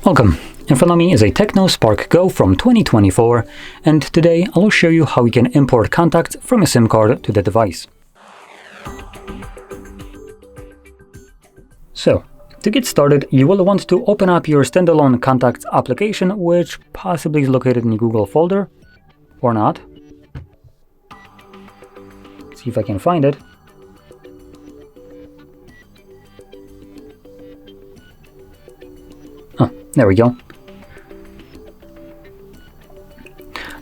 Welcome! In front of me is a TECNO Spark Go from 2024, and today I will show you how you can import contacts from a SIM card to the device. So, to get started, you will want to open up your standalone contacts application, which possibly is located in the Google folder, or not. Let's see if I can find it. Oh, there we go.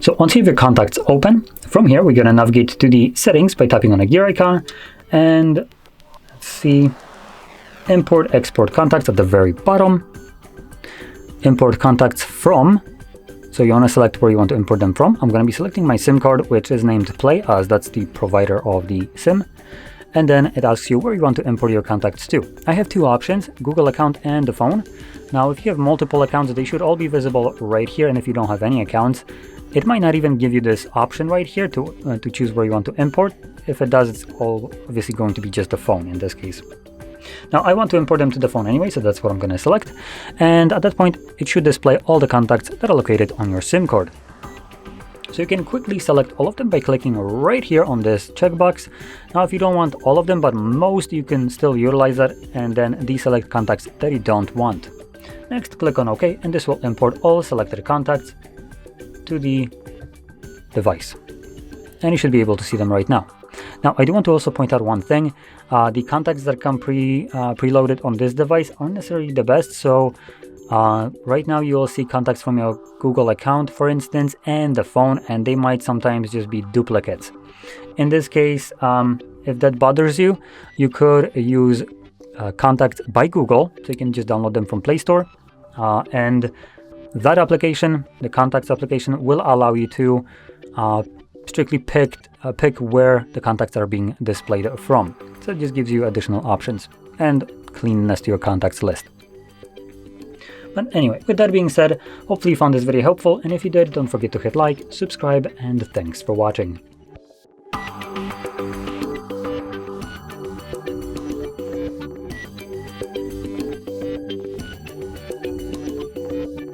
So once you have your contacts open, from here we're going to navigate to the settings by tapping on the gear icon, and let's see, import export contacts at the very bottom. Import contacts from, so you want to select where you want to import them from. I'm going to be selecting my SIM card, which is named Play, as that's the provider of the SIM. And then it asks you where you want to import your contacts to. I have two options, Google account and the phone. Now, if you have multiple accounts, they should all be visible right here. And if you don't have any accounts, it might not even give you this option right here to choose where you want to import. If it does, it's all obviously going to be just the phone in this case. Now, I want to import them to the phone anyway, so that's what I'm going to select. And at that point, it should display all the contacts that are located on your SIM card. So you can quickly select all of them by clicking right here on this checkbox. Now, if you don't want all of them, but most, you can still utilize that and then deselect contacts that you don't want. Next, click on OK, and this will import all selected contacts to the device. And you should be able to see them right now. Now, I do want to also point out one thing. The contacts that come preloaded on this device aren't necessarily the best. So right now you will see contacts from your Google account, for instance, and the phone, and they might sometimes just be duplicates. In this case, if that bothers you, you could use Contacts by Google, so you can just download them from Play Store, and that application, the Contacts application, will allow you to strictly pick where the contacts are being displayed from. So it just gives you additional options and cleanness to your contacts list. But anyway, with that being said, hopefully you found this video helpful, and if you did, don't forget to hit like, subscribe, and thanks for watching.